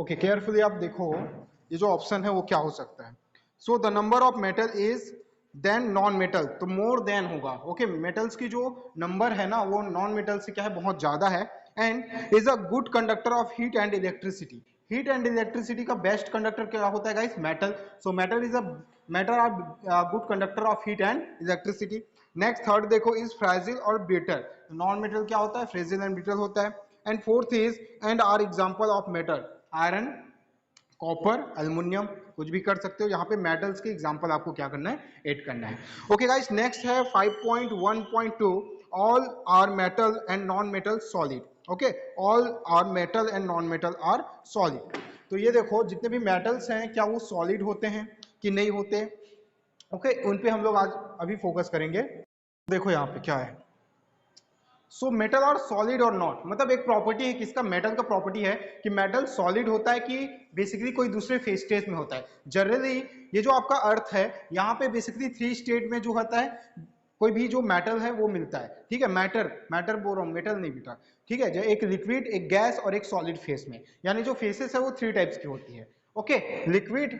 Okay, carefully आप देखो ये जो ऑप्शन है वो क्या हो सकता है। So the number of metal is then non metal, तो मोर देन होगा। ओके, मेटल्स की जो नंबर है ना वो नॉन मेटल से क्या है, बहुत ज्यादा है। And is a good conductor of heat and electricity. Heat and electricity का बेस्ट कंडक्टर क्या होता है guys? Metal. So metal is a metal are good conductor of heat and electricity. Next third देखो, इज फ्रेजिल और brittle. Non metal क्या होता है? फ्रेजिल and brittle होता है। And fourth is and are example of metal, iron, copper, aluminium, कुछ भी कर सकते हो। यहाँ पे मेटल्स के एग्जांपल आपको क्या करना है? ऐड करना है। ओके गाइस, नेक्स्ट है 5.1.2, all are metal and non metal solid. Okay, all are metal and non metal are solid. तो ये देखो जितने भी मेटल्स हैं क्या वो सॉलिड होते हैं कि नहीं होते? ओके, उन पे हम लोग आज अभी फोकस करेंगे। देखो यहाँ पे क्या है। सो मेटल और सॉलिड और नॉट, मतलब एक प्रॉपर्टी है किसका? मेटल का प्रॉपर्टी है कि मेटल सॉलिड होता है कि बेसिकली कोई दूसरे फेज स्टेज में होता है। जनरली ये जो आपका अर्थ है यहाँ पे बेसिकली 3 स्टेट में जो होता है कोई भी जो मेटल है वो मिलता है। ठीक है, मैटर बोल रहा हूँ, मेटल नहीं बेटा। ठीक है, जो एक लिक्विड, एक गैस और एक सॉलिड फेस में, यानी जो फेसेस है वो 3 टाइप्स की होती है। Okay, liquid,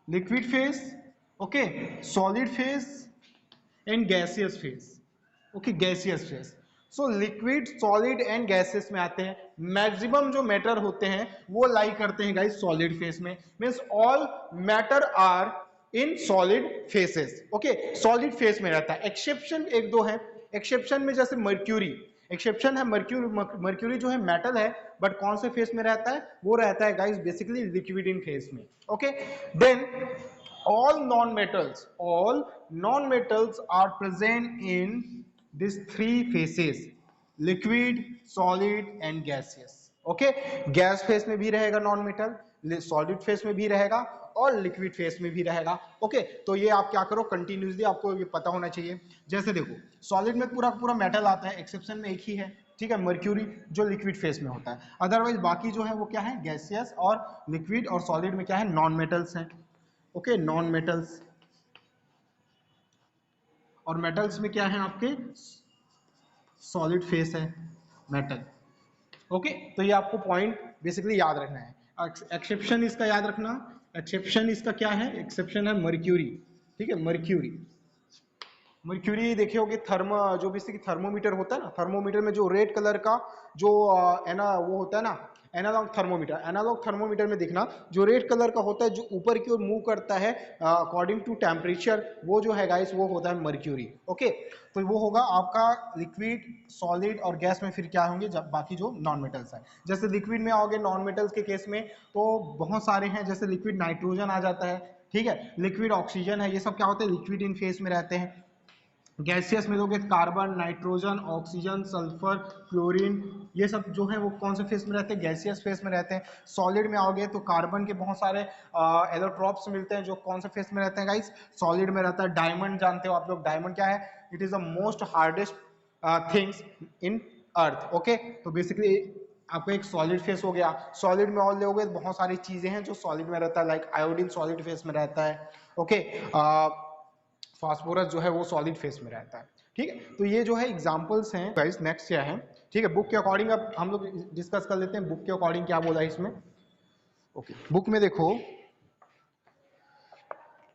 liquid phase, okay, solid face and gaseous face. Okay, gaseous face. So liquid, solid and gases में आते हैं। मैक्सिमम जो मैटर होते हैं वो लाई करते हैं गाइस सॉलिड फेस में। Means all matter are in solid phases. Okay, solid phase में रहता है। एक्सेप्शन एक दो है। एक्सेप्शन में जैसे मर्क्यूरी, एक्सेप्शन है मर्क्यूरी। मर्क्यूरी जो है मेटल है, बट कौन से फेस में रहता है? वो रहता है guys basically liquid in phase में। Okay, then all non-metals are present in these 3 phases: liquid, solid and gaseous. Okay, gas face में भी रहेगा नॉन मेटल, सॉलिड फेस में भी रहेगा और लिक्विड फेस में भी रहेगा। ओके, तो ये आप क्या करो, कंटिन्यूसली आपको ये पता होना चाहिए। जैसे देखो सॉलिड में पूरा पूरा मेटल आता है, एक्सेप्शन में एक ही है। ठीक है, मर्क्यूरी, जो लिक्विड फेस में होता है। अदरवाइज बाकी जो है वो क्या है? गैसियस और लिक्विड और सॉलिड में क्या है? नॉन मेटल्स हैं। Okay, non metals. और मेटल्स में क्या है आपके? सॉलिड फेस है मेटल। ओके, तो ये आपको पॉइंट बेसिकली याद रखना है। एक्सेप्शन इसका याद रखना। एक्सेप्शन इसका क्या है? एक्सेप्शन है मर्क्यूरी। ठीक है, मर्क्यूरी। मर्क्यूरी देखे होगे, जो बेसिकली थर्मोमीटर होता है ना, थर्मोमीटर में जो रेड कलर का जो है ना वो होता है ना, एनालॉग थर्मोमीटर। एनालॉग थर्मोमीटर में देखना जो रेड कलर का होता है जो ऊपर की ओर मूव करता है अकॉर्डिंग टू टेम्परेचर, वो जो है गाइस वो होता है मर्क्यूरी। ओके, तो वो होगा आपका लिक्विड, सॉलिड और गैस में। फिर क्या होंगे जब बाकी जो नॉन मेटल्स है? जैसे लिक्विड में आओगे नॉन मेटल्स के केस में तो बहुत सारे हैं। जैसे लिक्विड नाइट्रोजन आ जाता है। ठीक है, लिक्विड ऑक्सीजन है, ये सब क्या होते हैं? लिक्विड इन फेस में रहते हैं। गैसियस में लोगे carbon, nitrogen, oxygen, sulphur, chlorine, ये सब जो है वो कौन से फेस में रहते हैं? गैसियस फेस में रहते हैं। सॉलिड में आओगे तो कार्बन के बहुत सारे एलोट्रॉप्स मिलते हैं जो कौन से फेस में रहते हैं गाइस? सॉलिड में रहता है। डायमंड जानते हो आप लोग, डायमंड क्या है? It is the most hardest things in earth. Okay, तो बेसिकली आपको एक सॉलिड फेस हो गया। सॉलिड में और लोगे तो बहुत सारी चीजें हैं जो सॉलिड में रहता है, लाइक आयोडीन सॉलिड फेस में रहता है। ओके, फास्फोरस जो है वो सॉलिड फेस में रहता है। ठीक है, तो ये जो है एग्जांपल्स हैं गाइस। नेक्स्ट क्या है? ठीक है, बुक के अकॉर्डिंग अब हम लोग डिस्कस कर लेते हैं बुक के अकॉर्डिंग क्या बोला है इसमें। ओके, बुक में देखो।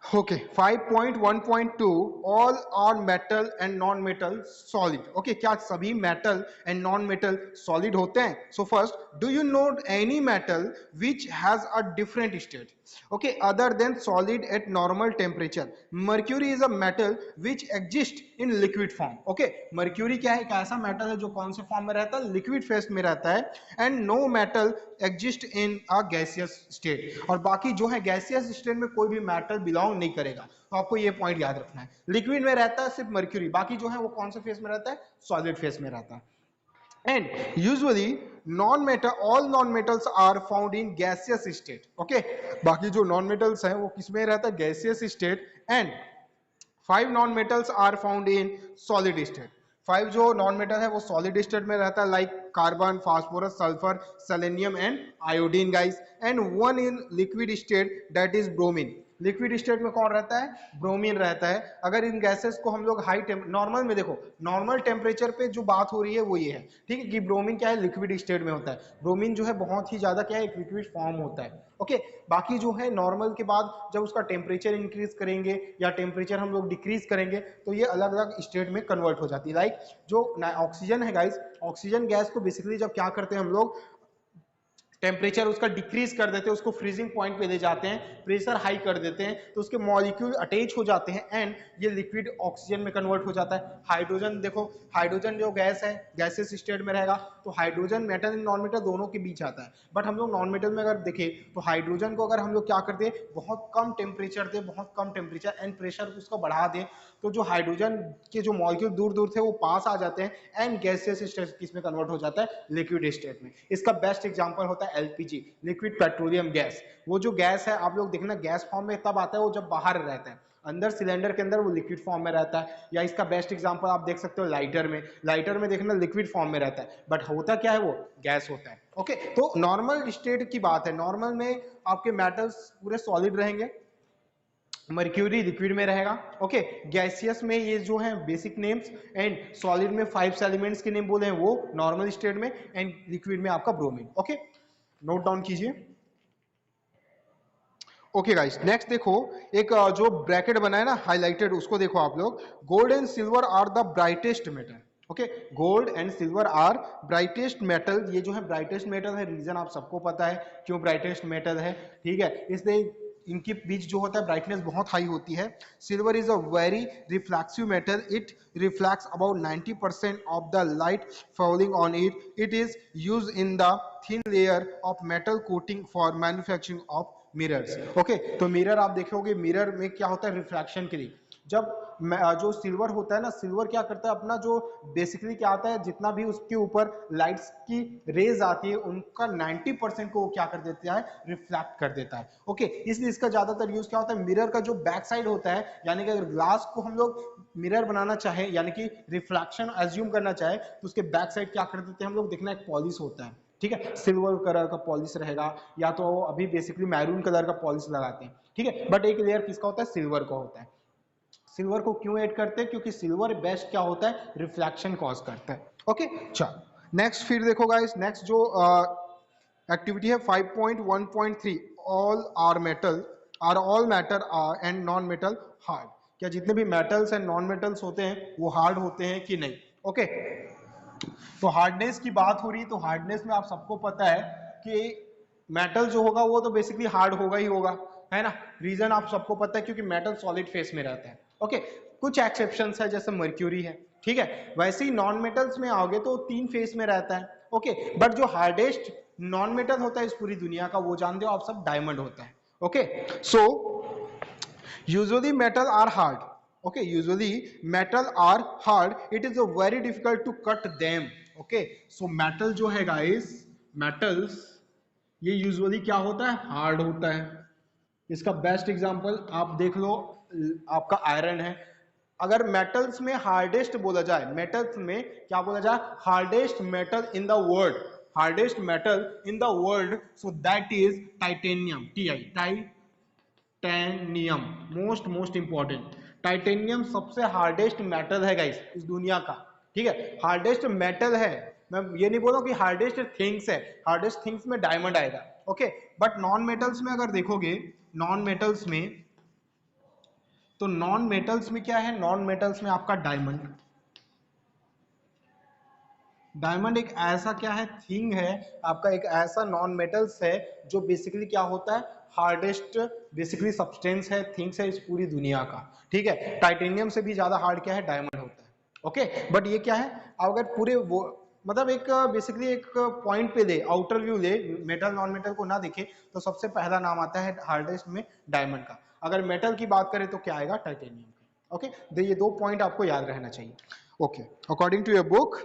Okay, 5.1.2, all are metal and non metal solid. Okay, क्या सभी metal and non metal solid होते हैं? So first, do you know any metal which has a different state okay other than solid at normal temperature? Mercury is a metal which exist in liquid form. Okay, mercury क्या है? एक ऐसा metal है जो कौन से form में रहता है? लिक्विड फेस में रहता है। And no metal exist in a gaseous state, और बाकी जो है गैसियस स्टेट में कोई भी मेटल बिलोंग नहीं करेगा। तो आपको ये पॉइंट याद रखना है। लिक्विड में रहता है सिर्फ मर्क्यूरी, बाकी जो है वो कौन से फेस में रहता है? सॉलिड फेस में रहता है। And usually all non-metals are found in gaseous state. Okay, बाकी जो non metals हैं वो किस में रहता है? gaseous state. And 5 non-metals are found in solid state. 5 जो नॉन मेटल है वो सॉलिड स्टेट में रहता है, like carbon, phosphorus, sulphur, selenium and iodine guys. And 1 in liquid state, that is bromine. Liquid state में कौन रहता है? ब्रोमीन रहता है। अगर इन गैसेस को हम लोग नॉर्मल में देखो, नॉर्मल टेम्परेचर पे जो बात हो रही है वो ये है, ठीक है, कि ब्रोमीन क्या है, लिक्विड स्टेट में होता है। ब्रोमीन जो है बहुत ही ज्यादा क्या है, एक लिक्विड फॉर्म होता है। ओके, बाकी जो है नॉर्मल के बाद जब उसका टेम्परेचर इंक्रीज करेंगे या टेम्परेचर हम लोग डिक्रीज करेंगे तो ये अलग अलग स्टेट में कन्वर्ट हो जाती है। लाइक जो ऑक्सीजन है गाइस, ऑक्सीजन गैस को बेसिकली जब क्या करते हैं हम लोग, टेम्परेचर उसका डिक्रीज कर देते हैं, उसको फ्रीजिंग पॉइंट पे ले जाते हैं, प्रेशर हाई कर देते हैं, तो उसके मॉलिक्यूल अटैच हो जाते हैं एंड ये लिक्विड ऑक्सीजन में कन्वर्ट हो जाता है। हाइड्रोजन देखो, हाइड्रोजन जो गैस है, गैसेस स्टेट में रहेगा, तो hydrogen metal and non metal दोनों के बीच आता है। बट हम लोग नॉन मेटल में अगर देखें तो हाइड्रोजन को अगर हम लोग क्या करते हैं, बहुत कम टेम्परेचर दे, बहुत कम टेम्परेचर एंड प्रेशर उसका बढ़ा दे, तो जो हाइड्रोजन के जो मॉलिक्यूल दूर दूर थे वो पास आ जाते हैं एंड गैसेस स्टेट किस में कन्वर्ट हो जाता है, लिक्विड स्टेट में। इसका बेस्ट एग्जांपल होता है एलपीजी, लिक्विड पेट्रोलियम गैस। वो जो गैस है आप लोग देखना, गैस फॉर्म में तब आता है वो जब बाहर रहता है, अंदर सिलेंडर के अंदर वो लिक्विड फॉर्म में रहता है। या इसका बेस्ट एग्जांपल आप देख सकते हो लाइटर में, लाइटर में देखना लिक्विड फॉर्म में रहता है बट होता क्या है, वो गैस होता है। ओके, तो नॉर्मल स्टेट की बात है, नॉर्मल में आपके मेटल्स पूरे सॉलिड रहेंगे, मर्क्यूरी लिक्विड में रहेगा। ओके, गैसियस में ये जो है बेसिक नेम्स, एंड सॉलिड में 5 एलिमेंट्स के नेम बोले हैं वो नॉर्मल स्टेट में, एंड लिक्विड में आपका ब्रोमीन। ओके, नोट डाउन कीजिए। ओके गाइस, नेक्स्ट देखो, एक जो ब्रैकेट बना है ना हाईलाइटेड, उसको देखो आप लोग। Gold and silver are the brightest metal. Okay, gold and silver are brightest metal. ये जो है ब्राइटेस्ट मेटल है, रीजन आप सबको पता है क्यों ब्राइटेस्ट मेटल है, ठीक है, इसलिए इनके बीच जो होता है ब्राइटनेस बहुत हाई होती है। Silver is a very reflexive metal, it reflects about 90% of the light falling on it. It is use in the thin layer of metal coating for manufacturing of mirrors. Okay, तो mirror आप देखोगे, mirror में क्या होता है, reflection के लिए जब जो सिल्वर होता है ना, सिल्वर क्या करता है, अपना जो बेसिकली क्या आता है, जितना भी उसके ऊपर लाइट्स की रेज आती है उनका 90% को वो क्या कर देता है, रिफ्लेक्ट कर देता है। ओके, इसलिए इसका ज्यादातर यूज क्या होता है, मिरर का जो बैक साइड होता है, यानी कि अगर ग्लास को हम लोग मिरर बनाना चाहे, यानी कि रिफ्लेक्शन एज्यूम करना चाहे, तो उसके बैक साइड क्या कर देते हैं हम लोग, देखना एक पॉलिश होता है, ठीक है, सिल्वर कलर का पॉलिश रहेगा, या तो अभी बेसिकली मैरून कलर का पॉलिश लगाते हैं, ठीक है, बट एक लेयर किसका होता है, सिल्वर का होता है। सिल्वर को क्यों ऐड करते हैं, क्योंकि सिल्वर बेस्ट क्या होता है, रिफ्लेक्शन कॉज करता है। ओके, चलो नेक्स्ट फिर देखो गाइस, नेक्स्ट जो एक्टिविटी है 5.1.3, all matter and non metal hard. क्या जितने भी मेटल्स एंड नॉन मेटल्स होते हैं वो हार्ड होते हैं कि नहीं? ओके, तो हार्डनेस की बात हो रही है, तो हार्डनेस में आप सबको पता है कि मेटल जो होगा वो तो बेसिकली हार्ड होगा ही होगा, है ना। रीजन आप सबको पता है, क्योंकि मेटल सॉलिड फेस में रहता है। ओके, कुछ एक्सेप्शंस है जैसे मर्क्यूरी है, ठीक है, वैसे ही नॉन मेटल्स में आओगे तो 3 फेस में रहता है। ओके, बट जो हार्डेस्ट नॉन मेटल होता है इस पूरी दुनिया का, वो जानते हो आप सब, डायमंड होता है। Okay, so usually metal are hard. Okay, usually metal are hard, it is a very difficult to cut them. Okay, so metal जो है guys, metals ये usually क्या होता है, hard होता है। इसका बेस्ट एग्जांपल आप देख लो, आपका आयरन है। अगर मेटल्स में हार्डेस्ट बोला जाए, मेटल्स में क्या बोला जाए, hardest metal in the world, hardest metal in the world, so that is titanium, titanium, most important. Titanium सबसे हार्डेस्ट मेटल है गाइस इस दुनिया का, ठीक है, हार्डेस्ट मेटल है। मैं ये नहीं बोल रहा हूं कि हार्डेस्ट थिंग्स है, हार्डेस्ट थिंग्स में डायमंड आएगा। ओके, बट नॉन मेटल्स में अगर देखोगे, नॉन मेटल्स में, तो नॉन मेटल्स में क्या है, नॉन मेटल्स में आपका डायमंड। डायमंड एक ऐसा क्या है, थिंग है आपका, एक ऐसा नॉन मेटल्स है जो बेसिकली क्या होता है, हार्डेस्ट बेसिकली सब्सटेंस है, थिंग्स है इस पूरी दुनिया का, ठीक है। टाइटेनियम से भी ज्यादा हार्ड क्या है, डायमंड होता है। ओके, बट ये क्या है, अगर पूरे वो मतलब एक बेसिकली एक पॉइंट पे ले, आउटर व्यू ले, मेटल नॉन मेटल को ना देखे, तो सबसे पहला नाम आता है हार्डेस्ट में डायमंड का। अगर मेटल की बात करें तो क्या आएगा, टाइटेनियम का। ओके, तो ये 2 पॉइंट आपको याद रहना चाहिए। Okay, according to your book,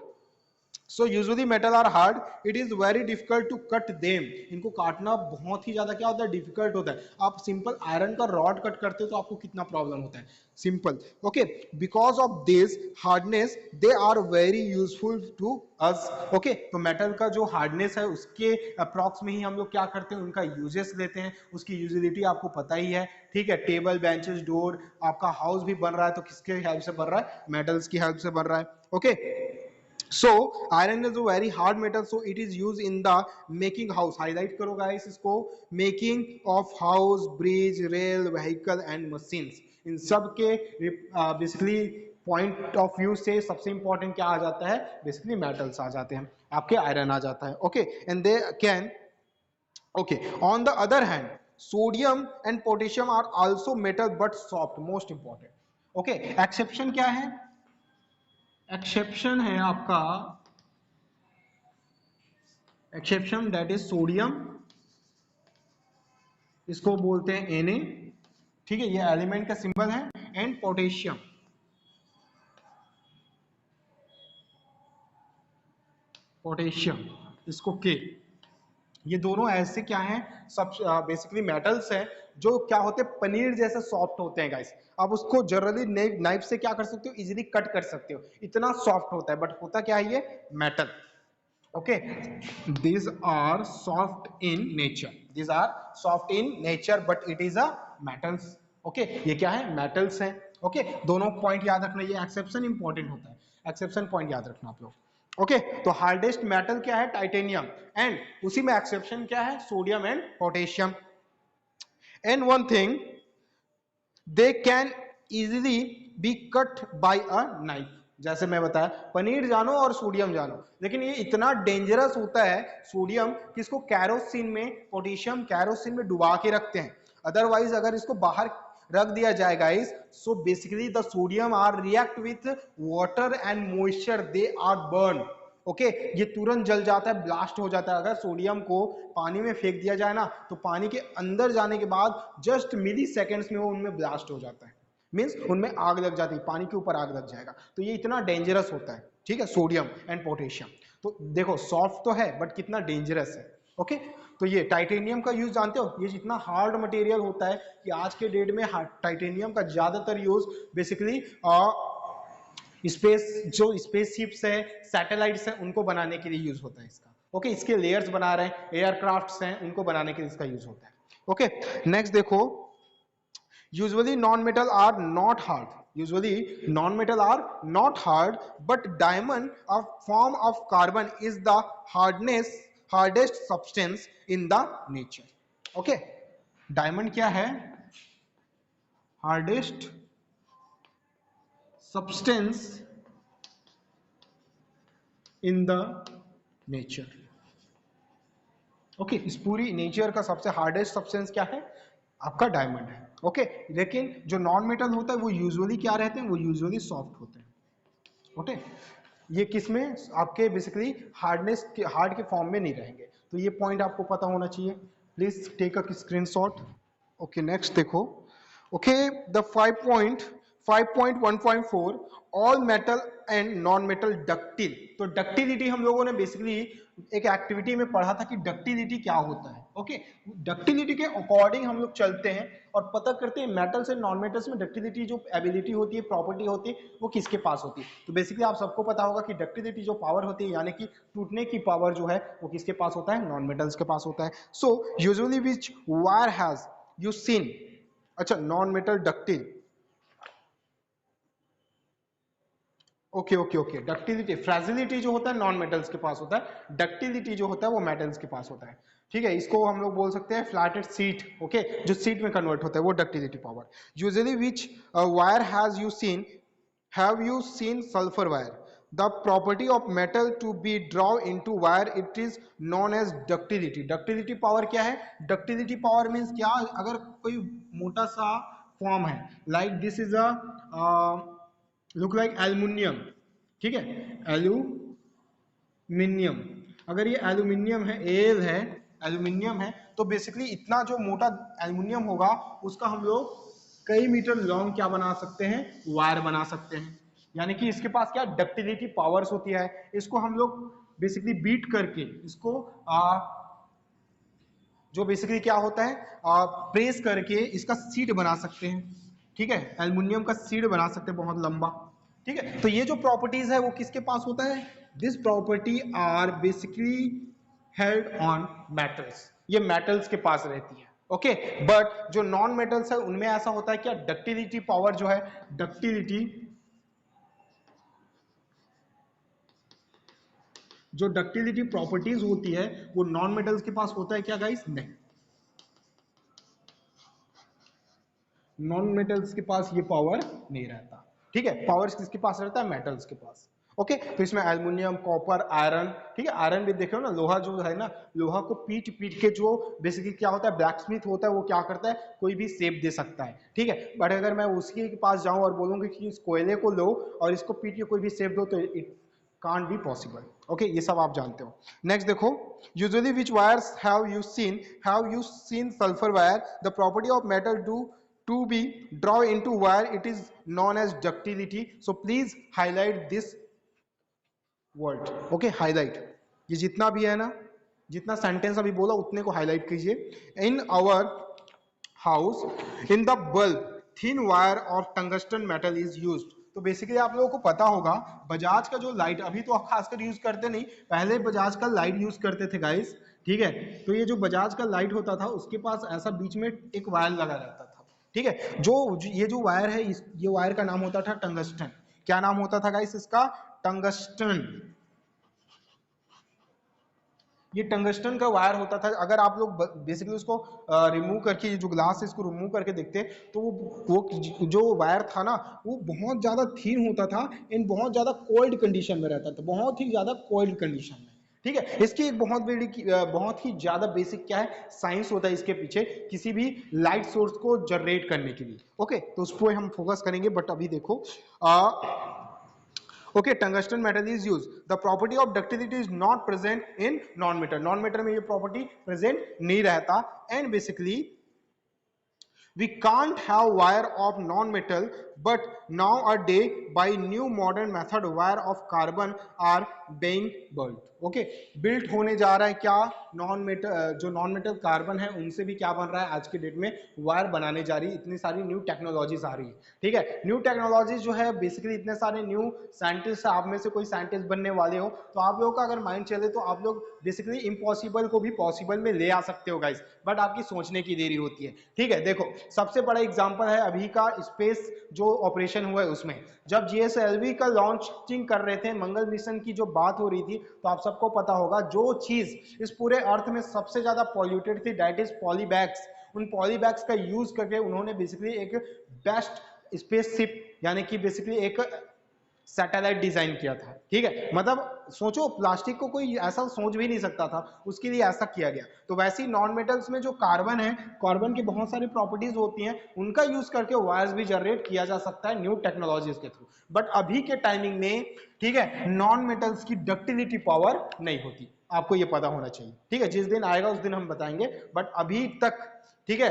so usually metal are hard, it is very difficult to cut them, इनको काटना बहुत ही ज्यादा क्या होता है, डिफिकल्ट होता है। आप सिंपल आयरन का रॉड कट करते हो तो आपको कितना प्रॉब्लम होता है, simple. Okay, because of this hardness they are very useful to us. Okay, तो मेटल का जो हार्डनेस है उसके अप्रॉक्स में ही हम लोग क्या करते हैं, उनका यूजेस लेते हैं, उसकी यूजिलिटी आपको पता ही है, ठीक है। टेबल, बेंचेस, डोर, आपका हाउस भी बन रहा है तो किसके हेल्प से बन रहा है, मेटल्स की हेल्प से बन रहा है। Okay, so iron is a very hard metal, so it is used in the making house, highlight करो guys इसको, making of house, bridge, rail, vehicle and machines, इन सब के बेसिकली पॉइंट ऑफ व्यू से सबसे इंपॉर्टेंट क्या आ जाता है, basically metals आ जाते हैं, आपके आयरन आ जाता है। Okay, and they can, okay, on the other hand sodium and potassium are also metal but soft, most important. Okay, exception क्या है, एक्सेप्शन है आपका, एक्सेप्शन दैट इज सोडियम, इसको बोलते हैं Na, ठीक है, ये एलिमेंट का सिंबल है, एंड पोटेशियम, पोटेशियम इसको K, ये दोनों ऐसे क्या हैं, सब बेसिकली मेटल्स हैं जो क्या होते हैं, पनीर जैसे सॉफ्ट होते हैं गाइस। आप उसको जनरली नाइफ से क्या कर सकते हो, इजीली कट कर सकते हो, इतना सॉफ्ट होता है, बट होता क्या है, ये metal. okay, these are soft in nature, these are soft in nature but it is a metals। okay, ये क्या है, metals है। okay, दोनों पॉइंट याद रखना, ये एक्सेप्शन इंपॉर्टेंट होता है, एक्सेप्शन पॉइंट याद रखना आप लोग। ओके, तो हार्डेस्ट मेटल क्या है, टाइटेनियम, एंड उसी में एक्सेप्शन क्या है, sodium and potassium. And one thing, they can easily B cut by a knife, जैसे मैं बताया, पनीर जानो और सोडियम जानो, लेकिन ये इतना डेंजरस होता है सोडियम कि इसको कैरोसिन में, पोटेशियम कैरोसिन में डुबा के रखते हैं, अदरवाइज अगर इसको बाहर रख दिया जाए guys, so basically the sodium are react with water and moisture, they are burn. Okay, ये तुरंत जल जाता है, ब्लास्ट हो जाता है। अगर सोडियम को पानी में फेंक दिया जाए ना, तो पानी के अंदर जाने के बाद जस्ट मिली सेकेंड्स में वो उनमें ब्लास्ट हो जाता है, मीन्स उनमें आग लग जाती है, पानी के ऊपर आग लग जाएगा। तो ये इतना डेंजरस होता है, ठीक है, सोडियम एंड पोटेशियम। तो देखो सॉफ्ट तो है बट कितना डेंजरस है। ओके, तो ये टाइटेनियम का यूज जानते हो, ये जितना हार्ड मटेरियल होता है कि आज के डेट में टाइटेनियम का ज्यादातर यूज बेसिकली स्पेस, जो स्पेसशिप्स है, सैटेलाइट्स हैं, उनको बनाने के लिए यूज होता है इसका। ओके, इसके लेयर्स बना रहे हैं, एयरक्राफ्ट्स हैं, उनको बनाने के लिए इसका यूज होता है। ओके, नेक्स्ट देखो, usually non-metal are not hard, usually non-metal are not hard, but diamond, a form of carbon, is the hardest substance in the nature। okay, diamond क्या है, hardest substance in the nature। Okay, इस पूरी nature का सबसे hardest substance क्या है, आपका diamond है। ओके, लेकिन जो नॉन मेटल होता है वो यूजुअली क्या रहते हैं, वो यूजुअली सॉफ्ट होते हैं। ओके, ये किसमें, आपके बेसिकली हार्डनेस के, हार्ड के फॉर्म में नहीं रहेंगे। तो ये पॉइंट आपको पता होना चाहिए, please take a screenshot. Okay, next देखो। Okay, the 5.1.4 all metal and non metal ductile. तो डक्टिलिटी हम लोगों ने बेसिकली एक एक्टिविटी में पढ़ा था कि डक्टिलिटी क्या होता है। ओके, डक्टिलिटी के अकॉर्डिंग हम लोग चलते हैं और पता करते हैं मेटल्स एंड नॉन मेटल्स में डक्टिलिटी जो एबिलिटी होती है, प्रॉपर्टी होती है, वो किसके पास होती है। तो बेसिकली आप सबको पता होगा कि डक्टिलिटी जो पावर होती है, यानी कि टूटने की पावर जो है, वो किसके पास होता है, नॉन मेटल्स के पास होता है। So usually which wire has you seen, अच्छा, non metal ductile. Okay okay okay, ductility, fragility जो होता है नॉन मेटल्स के पास होता है, डक्टिलिटी जो होता है वो मेटल्स के पास होता है। ठीक है, इसको हम लोग बोल सकते हैं फ्लैटेड सीट। ओके, जो सीट में कन्वर्ट होता है वो ductility power. Usually which wire has you seen, have you seen sulphur wire, the property of metal to be draw into wire, it is known as ductility. Ductility power क्या है, ductility power means क्या, अगर कोई मोटा सा form है, like this is a look like aluminium, ठीक है, एल्यूमिनियम, अगर ये एल्यूमिनियम है, एल है, एल्यूमिनियम है, तो बेसिकली इतना जो मोटा एल्यूमिनियम होगा उसका हम लोग कई मीटर लॉन्ग क्या बना सकते हैं, वायर बना सकते हैं। यानी कि इसके पास क्या डक्टिलिटी पावर्स होती है, इसको हम लोग बेसिकली बीट करके इसको जो बेसिकली क्या होता है प्रेस करके इसका सीड बना सकते हैं, ठीक है, एल्युमिनियम का सीड बना सकते हैं बहुत लंबा, ठीक है। तो ये जो प्रॉपर्टीज है वो किसके पास होता है, this property are basically held on metals, ये मेटल्स के पास रहती है, ओके। बट जो नॉन मेटल्स है उनमें ऐसा होता है क्या, डक्टिलिटी पावर जो है, डक्टिलिटी जो डक्टिलिटी प्रॉपर्टीज होती है वो नॉन मेटल्स के पास होता है क्या गाइस, नहीं, नॉन मेटल्स के पास ये पावर नहीं रहता, ठीक है। पावर किसके पास रहता है, मेटल्स के पास, ओके। तो इसमें एल्युमिनियम, कॉपर, आयरन, ठीक है, आयरन भी देखो ना, लोहा जो है ना, लोहा को पीट पीट के जो बेसिकली क्या होता है, ब्लैक स्मिथ होता है, वो क्या करता है, कोई भी शेप दे सकता है, ठीक है। बट अगर मैं उसके पास जाऊं और बोलूंगी कि इस कोयले को लो और इसको पीट के कोई भी शेप दो, तो it can't be possible, okay, ये सब आप जानते हो। नेक्स्ट देखो, usually which wires have you seen sulphur wire, the property of metal do to be draw into wire, it is known as ductility, so please highlight this word, okay, highlight, ये जितना भी है ना, जितना sentence अभी बोला उतने को हाईलाइट कीजिए। In our house in the bulb thin wire of tungsten metal is used, तो बेसिकली आप लोगों को पता होगा बजाज का जो लाइट, अभी तो खासकर यूज करते नहीं, पहले बजाज का लाइट यूज करते थे गाइस, ठीक है। तो ये जो बजाज का लाइट होता था उसके पास ऐसा बीच में एक वायर लगा रहता था, ठीक है। जो ये जो वायर है, ये वायर का नाम होता था टंगस्टन, क्या नाम होता था गाइस इसका, टंगस्टन, ये टंगस्टन का वायर होता था। अगर आप लोग बेसिकली उसको रिमूव करके, जो ग्लास है इसको रिमूव करके देखते तो वो जो वायर था ना वो बहुत ज्यादा थीन होता था, इन बहुत ज्यादा कोल्ड कंडीशन में रहता था, बहुत ही ज्यादा कोल्ड कंडीशन में, ठीक है। इसकी एक बहुत ही ज्यादा बेसिक क्या है, साइंस होता है इसके पीछे, किसी भी लाइट सोर्स को जनरेट करने के लिए, ओके। तो उस पर हम फोकस करेंगे, बट अभी देखो okay, tungsten metal is used, the property of ductility is not present in non metal, non metal में ये property present नहीं रहता, and basically we can't have wire of non metal, but nowadays by new modern method wire of carbon are being built, okay. Built होने जा रहा है क्या, non metal, जो नॉन मेटल कार्बन है उनसे भी क्या बन रहा है, आज के डेट में वायर बनाने जा रही है, इतनी सारी न्यू टेक्नोलॉजीज आ रही है, ठीक है। न्यू टेक्नोलॉजीज जो है बेसिकली इतने सारे न्यू साइंटिस्ट, आप में से कोई साइंटिस्ट बनने वाले हो तो आप लोगों का अगर माइंड चले तो आप लोग बेसिकली इम्पॉसिबल को भी पॉसिबल में ले आ सकते हो गाइस, बट आपकी सोचने की देरी होती है, ठीक है। देखो सबसे बड़ा एग्जांपल है अभी का स्पेस जो ऑपरेशन हुआ है उसमें, जब जीएसएलवी का लॉन्चिंग कर रहे थे, मंगल मिशन की जो बात हो रही थी, तो आप सबको पता होगा जो चीज इस पूरे अर्थ में सबसे ज्यादा पॉल्यूटेड थी, दैट इज पॉलीबैग्स। उन पॉलीबैग्स का यूज करके उन्होंने बेसिकली एक बेस्ट स्पेसशिप, यानी कि बेसिकली एक सैटेलाइट डिजाइन किया था, ठीक है। मतलब सोचो, प्लास्टिक को कोई ऐसा सोच भी नहीं सकता था, उसके लिए ऐसा किया गया। तो वैसे ही नॉन मेटल्स में जो कार्बन है, कार्बन की बहुत सारी प्रॉपर्टीज होती हैं, उनका यूज करके वायर्स भी जनरेट किया जा सकता है न्यू टेक्नोलॉजीज के थ्रू। बट अभी के टाइमिंग में, ठीक है, नॉन मेटल्स की डक्टिलिटी पावर नहीं होती, आपको ये पता होना चाहिए, ठीक है। जिस दिन आएगा उस दिन हम बताएंगे, बट अभी तक, ठीक है,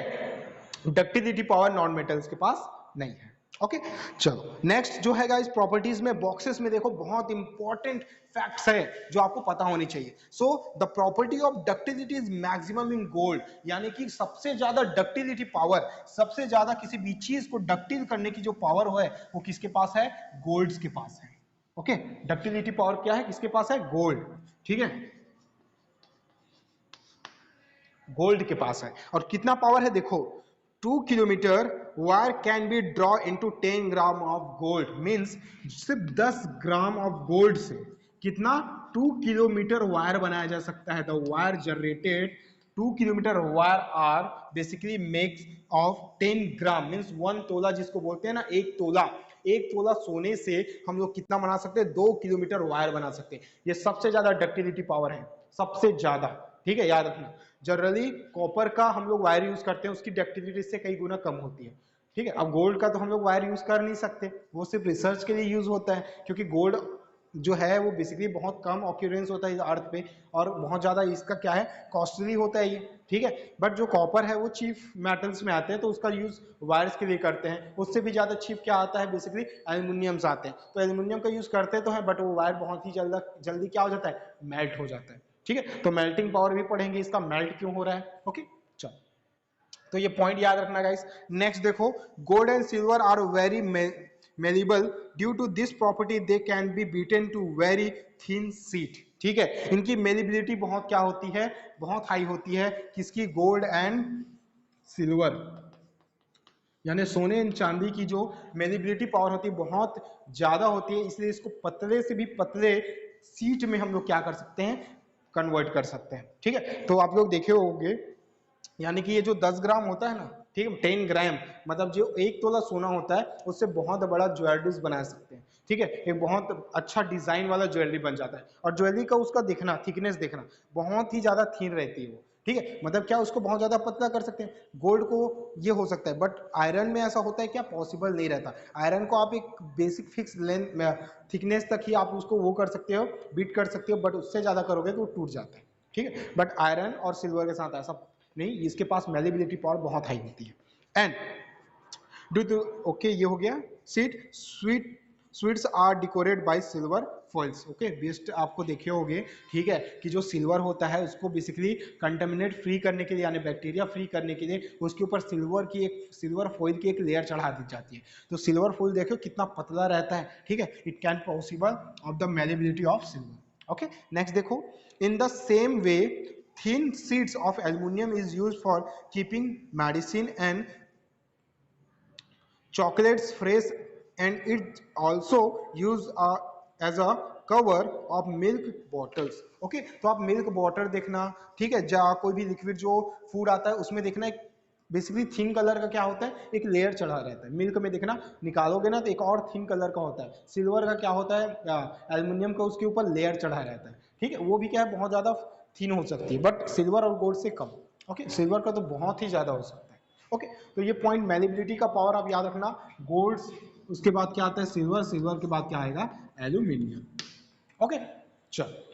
डक्टिलिटी पावर नॉन मेटल्स के पास नहीं है, ओके। चलो नेक्स्ट जो है गाइस, प्रॉपर्टीज में बॉक्सेस में देखो बहुत इंपॉर्टेंट फैक्ट्स है जो आपको पता होनी चाहिए। So the property of ductility is maximum in gold, यानी कि सबसे ज्यादा डक्टिलिटी पावर, सबसे ज्यादा किसी भी चीज को डक्टिल करने की जो पावर है वो किसके पास है, गोल्ड्स के पास है, ओके। डक्टिलिटी पावर क्या है, किसके पास है, गोल्ड, ठीक है, गोल्ड के पास है। और कितना पावर है देखो, 2 kilometre wire can be draw into 10 gram of gold, means सिर्फ 10 ग्राम ऑफ गोल्ड से कितना, 2 किलोमीटर वायर बनाया जा सकता है। The wire generated 2 kilometre wire are basically makes of 10 gram, means 1 तोला जिसको बोलते हैं ना, एक तोला सोने से हम लोग कितना बना सकते हैं, 2 किलोमीटर वायर बना सकते हैं। ये सबसे ज्यादा डक्टिलिटी पावर है, सबसे ज्यादा, ठीक है, याद रखना। जनरली कॉपर का हम लोग वायर यूज करते हैं, उसकी डक्टिलिटी से कई गुना कम होती है, ठीक है। अब गोल्ड का तो हम लोग वायर यूज कर नहीं सकते, वो सिर्फ रिसर्च के लिए यूज होता है, क्योंकि गोल्ड जो है वो बेसिकली बहुत कम ऑक्यूरेंस होता है इस अर्थ पे, और बहुत ज़्यादा इसका क्या है, कॉस्टली होता है ये, ठीक है। बट जो कॉपर है वो चीप मेटल्स में आते हैं, तो उसका यूज़ वायर्स के लिए करते हैं। उससे भी ज़्यादा चीप क्या आता है, बेसिकली एल्यूमिनियम्स आते हैं। तो एल्यूमिनियम का यूज़ करते तो हैं, बट वो वायर बहुत ही जल्दी क्या हो जाता है, मेल्ट हो जाता है, ठीक है। तो मेल्टिंग पावर भी पढ़ेंगे इसका, मेल्ट क्यों हो रहा है। ओके, चलो, तो ये पॉइंट याद रखना गाइस। नेक्स्ट देखो, gold and silver are very malleable due to this property they can be beaten to very thin sheet, ठीक है। इनकी मेलिबिलिटी बहुत क्या होती है, बहुत हाई होती है, किसकी, गोल्ड एंड सिल्वर, यानी सोने एंड चांदी की जो मेलिबिलिटी पावर होती है बहुत ज्यादा होती है, इसलिए इसको पतले से भी पतले सीट में हम लोग क्या कर सकते हैं, कन्वर्ट कर सकते हैं, ठीक है। तो आप लोग देखे होंगे, यानी कि ये जो 10 ग्राम होता है ना, ठीक है, 10 ग्राम मतलब जो 1 तोला सोना होता है, उससे बहुत बड़ा ज्वेलरीज बना सकते हैं, ठीक है। एक बहुत अच्छा डिजाइन वाला ज्वेलरी बन जाता है, और ज्वेलरी का उसका देखना, थिकनेस देखना, बहुत ही ज्यादा थिन रहती है वो, ठीक है। मतलब क्या, उसको बहुत ज्यादा पतला कर सकते हैं। गोल्ड को ये हो सकता है, बट आयरन में ऐसा होता है क्या, पॉसिबल नहीं रहता। आयरन को आप एक बेसिक फिक्स लेंथ थिकनेस तक ही आप उसको वो कर सकते हो, बीट कर सकते हो, बट उससे ज्यादा करोगे तो वो टूट जाता है, ठीक है। बट आयरन और सिल्वर के साथ ऐसा नहीं, इसके पास मेलिबिलिटी पावर बहुत हाई होती है। एंड ड्यू टू, ओके, ये हो गया sheet. Sweets are decorate by silver foils, okay. Best आपको देखे होंगे, ठीक है, कि जो सिल्वर होता है उसको बेसिकली कंटेमिनेट फ्री करने के लिए, यानी बैक्टीरिया फ्री करने के लिए, उसके ऊपर सिल्वर फॉइल की एक लेयर चढ़ा दी जाती है। तो सिल्वर फॉइल देखो कितना पतला रहता है, ठीक है। It can possible of the malleability of silver. Okay, next देखो, in the same way thin sheets of aluminum is used for keeping medicine and chocolates fresh, and it also used as a cover of milk bottles, okay। तो आप milk bottle देखना, ठीक है, जहाँ कोई भी liquid जो फूड आता है उसमें देखना, एक बेसिकली थिन कलर का क्या होता है, एक लेयर चढ़ा रहता है। मिल्क में देखना, निकालोगे ना तो एक और थिन कलर का होता है। सिल्वर का क्या होता है, एल्युमिनियम का उसके ऊपर लेयर चढ़ा रहता है, ठीक है। वो भी क्या है, बहुत ज्यादा थिन हो सकती है, बट सिल्वर और गोल्ड से कम, ओके। सिल्वर का तो बहुत ही ज्यादा हो सकता है, ओके। तो ये पॉइंट मेलिबिलिटी का पावर आप याद रखना, गोल्ड, उसके बाद क्या आता है सिल्वर, सिल्वर के बाद क्या आएगा, एल्यूमिनियम, ओके। चलो,